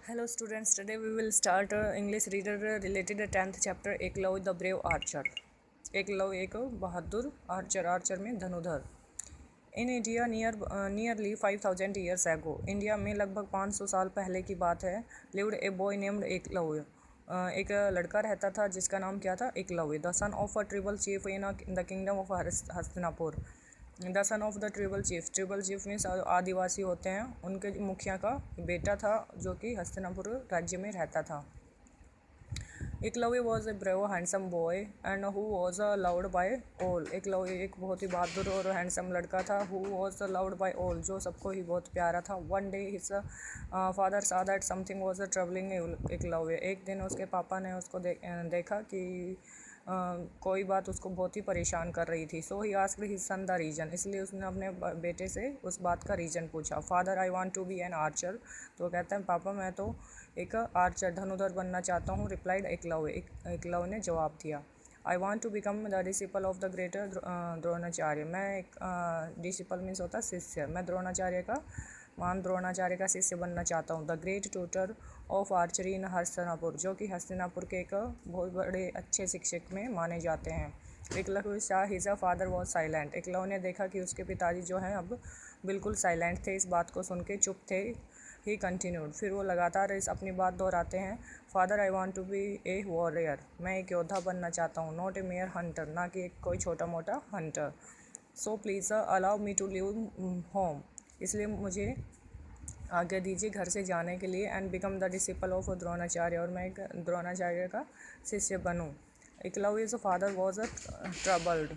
Hello students, today we will start English reader related 10th chapter Eklavya the brave archer. Eklavya एक बहादुर archer, archer में धनुधर। In India nearly 5000 years ago, India में लगभग 500 साल पहले की बात है। Lived a boy named Eklavya, एक लड़का रहता था जिसका नाम क्या था, Eklavya. The son of a tribal chief in the kingdom of Hastinapur. The son of the tribal chief, tribal chief में आदिवासी होते हैं, उनके मुखिया का बेटा था जो कि हस्तिनापुर राज्य में रहता था। Eklavya was a brave handsome boy and who was loved by all. Eklavya एक बहुत ही बहादुर और हैंडसम लड़का था, who was loved by all, जो सबको ही बहुत प्यारा था। वन डे हिज फादर सा that something was troubling Eklavya. एक दिन उसके पापा ने उसको देखा कि कोई बात उसको बहुत ही परेशान कर रही थी। So he asked his son the reason, इसलिए उसने अपने बेटे से उस बात का रीज़न पूछा। Father I want to be an archer, तो कहता है पापा मैं तो एक आर्चर धनुधर बनना चाहता हूँ। रिप्लाइड एकलव्य, एकलव्य ने जवाब दिया। I want to become the disciple of the greater Dronacharya. मैं एक डिसिपल मीन्स होता शिष्य, मैं द्रोणाचार्य का महान द्रोणाचार्य का शिष्य बनना चाहता हूँ। The great tutor of archery in Hastinapur, जो कि हस्तिनापुर के एक बहुत बड़े अच्छे शिक्षक में माने जाते हैं। Eklavya Shah his father was silent. Eklavya ने देखा कि उसके पिताजी जो हैं अब बिल्कुल साइलेंट थे, इस बात को सुन के चुप थे। ही कंटिन्यूड, फिर वो लगातार इस अपनी बात दोहराते हैं। Father I want to be a warrior, मैं एक योद्धा बनना चाहता हूँ। नॉट ए मेयर हंटर, ना कि एक कोई छोटा मोटा hunter. So please allow me to leave home, इसलिए मुझे आज्ञा दीजिए घर से जाने के लिए। And become the disciple of Dronacharya, और मैं एक द्रोणाचार्य का शिष्य बनूँ। Eklavya's father was troubled,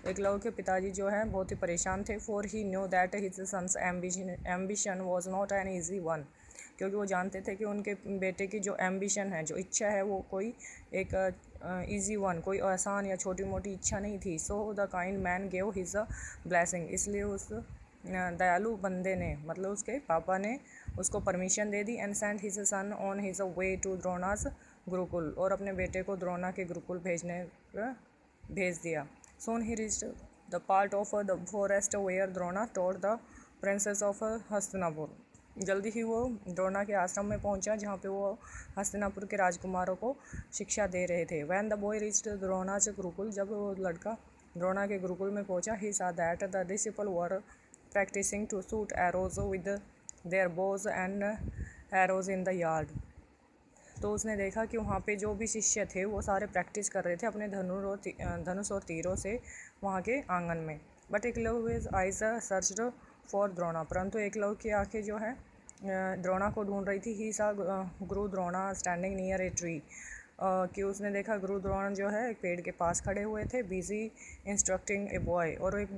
Eklavya के पिताजी जो हैं बहुत ही परेशान थे। For he knew that his son's ambition was not an easy one, क्योंकि वो जानते थे कि उनके बेटे की जो एम्बिशन है, जो इच्छा है, वो कोई एक ईजी वन, कोई आसान या छोटी मोटी इच्छा नहीं थी। So the kind man gave his blessing, इसलिए उस दयालु बंदे ने, मतलब उसके पापा ने उसको परमिशन दे दी। And sent his son on his way to Drona's gurukul, और अपने बेटे को द्रोणा के गुरुकुल भेज दिया। Soon he reached the part of the forest where Drona taught the princes of Hastinapur. जल्दी ही वो द्रोणा के आश्रम में पहुंचा, जहाँ पे वो हस्तिनापुर के राजकुमारों को शिक्षा दे रहे थे। When the boy reached Drona's gurukul, जब वो लड़का द्रोणा के गुरुकुल में पहुंचा, ही सा that the disciple were practicing to shoot arrows with their bows and arrows in the yard। तो उसने देखा कि वहाँ पे जो भी शिष्य थे वो सारे प्रैक्टिस कर रहे थे अपने धनुष और तीरों से वहाँ के आंगन में। But Eklavya eyes searched for Drona, परंतु एकलव्य की आंखें जो है द्रोणा को ढूंढ रही थी। ही सा गुरु Drona standing near a tree, कि उसने देखा गुरु द्रोण जो है एक पेड़ के पास खड़े हुए थे, बिजी इंस्ट्रक्टिंग ए बॉय, और एक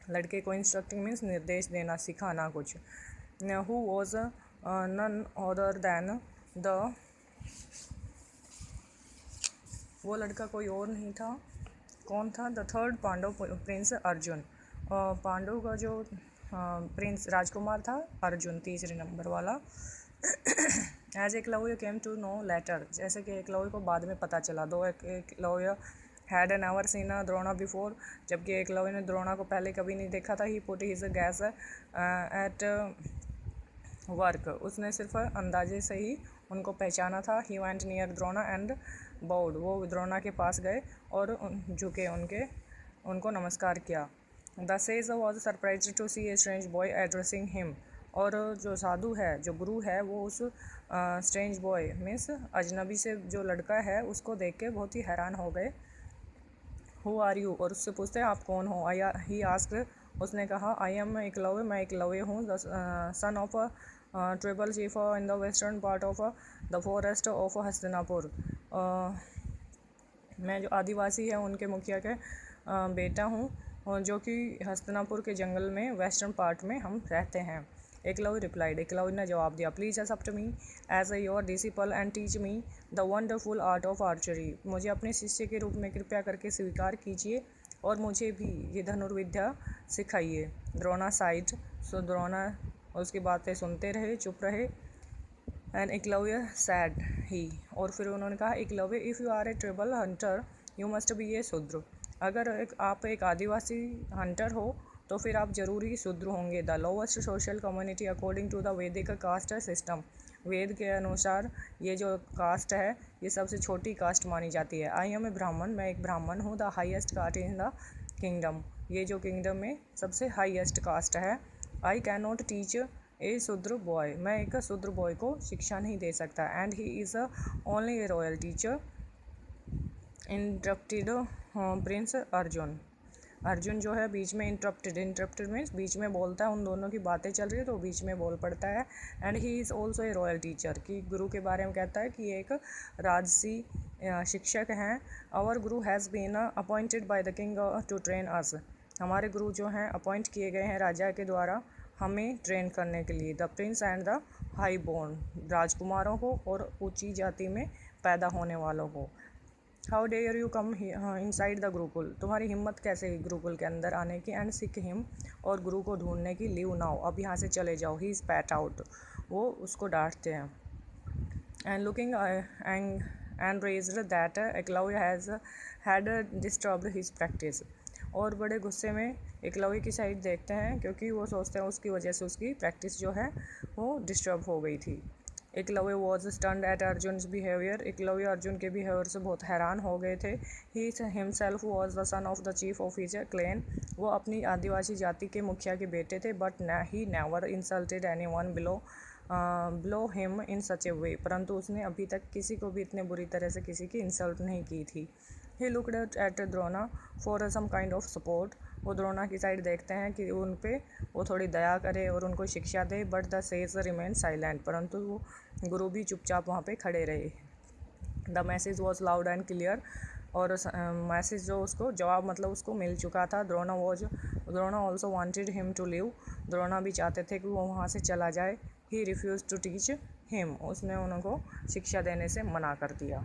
लड़के को इंस्ट्रक्टिंग मीन्स निर्देश देना, सिखाना कुछ। Who was none other than the, वो लड़का कोई और नहीं था, कौन था, the third Pandava prince Arjun, Pandava का जो प्रिंस राजकुमार था अर्जुन, तीसरे नंबर वाला। As Eklavya came to know later, जैसे कि एकलव्य को बाद में पता चला। Though Eklavya had never seen Drona before, जबकि एकलव्य ने द्रोणा को पहले कभी नहीं देखा था। He put his guess at work, उसने सिर्फ अंदाजे से ही उनको पहचाना था। He went near Drona and bowed, वो द्रोणा के पास गए और झुके, उनको नमस्कार किया। The sage was surprised to see a strange boy addressing him, और जो साधु है, जो गुरु है, वो उस स्ट्रेंज बॉय मीन्स अजनबी से जो लड़का है उसको देख के बहुत ही हैरान हो गए। हु आर यू, और उससे पूछते हैं आप कौन हो। ही आस्क्ड, उसने कहा आई एम एकलव्य, मैं एकलव्य हूँ, the son of tribal chief in the western part of the forest of Hastinapur. मैं जो आदिवासी है उनके मुखिया के बेटा हूँ, जो कि हस्तिनापुर के जंगल में वेस्टर्न पार्ट में हम रहते हैं। एकलव्य रिप्लाइड, एकलव्य ने जवाब दिया, please accept me as your disciple and teach me the wonderful art of archery, मुझे अपने शिष्य के रूप में कृपया करके स्वीकार कीजिए और मुझे भी ये धनुर्विद्या सिखाइए। द्रोणा साइड, सो द्रोणा उसकी बातें सुनते रहे, चुप रहे। एंड एकलव्य सैड ही, और फिर उन्होंने कहा Eklavya if you are a tribal hunter you must be a Shudra, अगर आप एक आदिवासी हंटर हो तो फिर आप जरूरी शूद्र होंगे। The lowest social community according to the Vedic caste system, Veda के अनुसार ये जो कास्ट है ये सबसे छोटी कास्ट मानी जाती है। आई एम ए ब्राह्मण, मैं एक ब्राह्मण हूँ। The highest caste in the kingdom, ये जो किंगडम में सबसे हाईएस्ट कास्ट है। I can not teach a Shudra boy, मैं एक शूद्र बॉय को शिक्षा नहीं दे सकता। And he is only A royal teacher, interrupted Prince Arjun. Arjun जो है बीच में इंटरप्टेड मीन्स बीच में बोलता है, उन दोनों की बातें चल रही है तो बीच में बोल पड़ता है। And he is also a royal teacher, कि गुरु के बारे में कहता है कि ये एक राजसी शिक्षक हैं। Our guru has been appointed by the king to train us, हमारे गुरु जो हैं अपॉइंट किए गए हैं राजा के द्वारा हमें ट्रेन करने के लिए। The prince and the high born, राजकुमारों को और ऊंची जाति में पैदा होने वालों को। How dare you come inside the gurukul, तुम्हारी हिम्मत कैसे हुई गुरुकुल के अंदर आने की। एंड सीक हिम, और गुरु को ढूंढने की। लीव नाउ, अब यहाँ से चले जाओ। ही इज़ पैट आउट, वो उसको डांटते हैं। And looking and raised that Eklavya has had disturbed his practice, और बड़े गुस्से में एकलव्य की साइड देखते हैं क्योंकि वो सोचते हैं उसकी वजह से उसकी प्रैक्टिस जो है वो डिस्टर्ब हो गई थी। Eklavya was stunned at Arjun behaviour, Eklavya Arjun के बिहेवियर से बहुत हैरान हो गए थे। He himself was the son of the chief of his clan, वो अपनी आदिवासी जाति के मुखिया के बेटे थे। But he never insulted anyone below him in such a way, परंतु उसने अभी तक किसी को भी इतने बुरी तरह से किसी की इंसल्ट नहीं की थी। He looked at Drona for some kind of support, वो द्रोणा की साइड देखते हैं कि उन पे वो थोड़ी दया करे और उनको शिक्षा दे। But the sage remain silent, परंतु वो गुरु भी चुपचाप वहाँ पे खड़े रहे। The message was loud and clear, और मैसेज जो उसको जवाब मतलब उसको मिल चुका था। Drona also wanted him to leave, Drona भी चाहते थे कि वो वहाँ से चला जाए। He refuse to teach him, उसने उनको शिक्षा देने से मना कर दिया।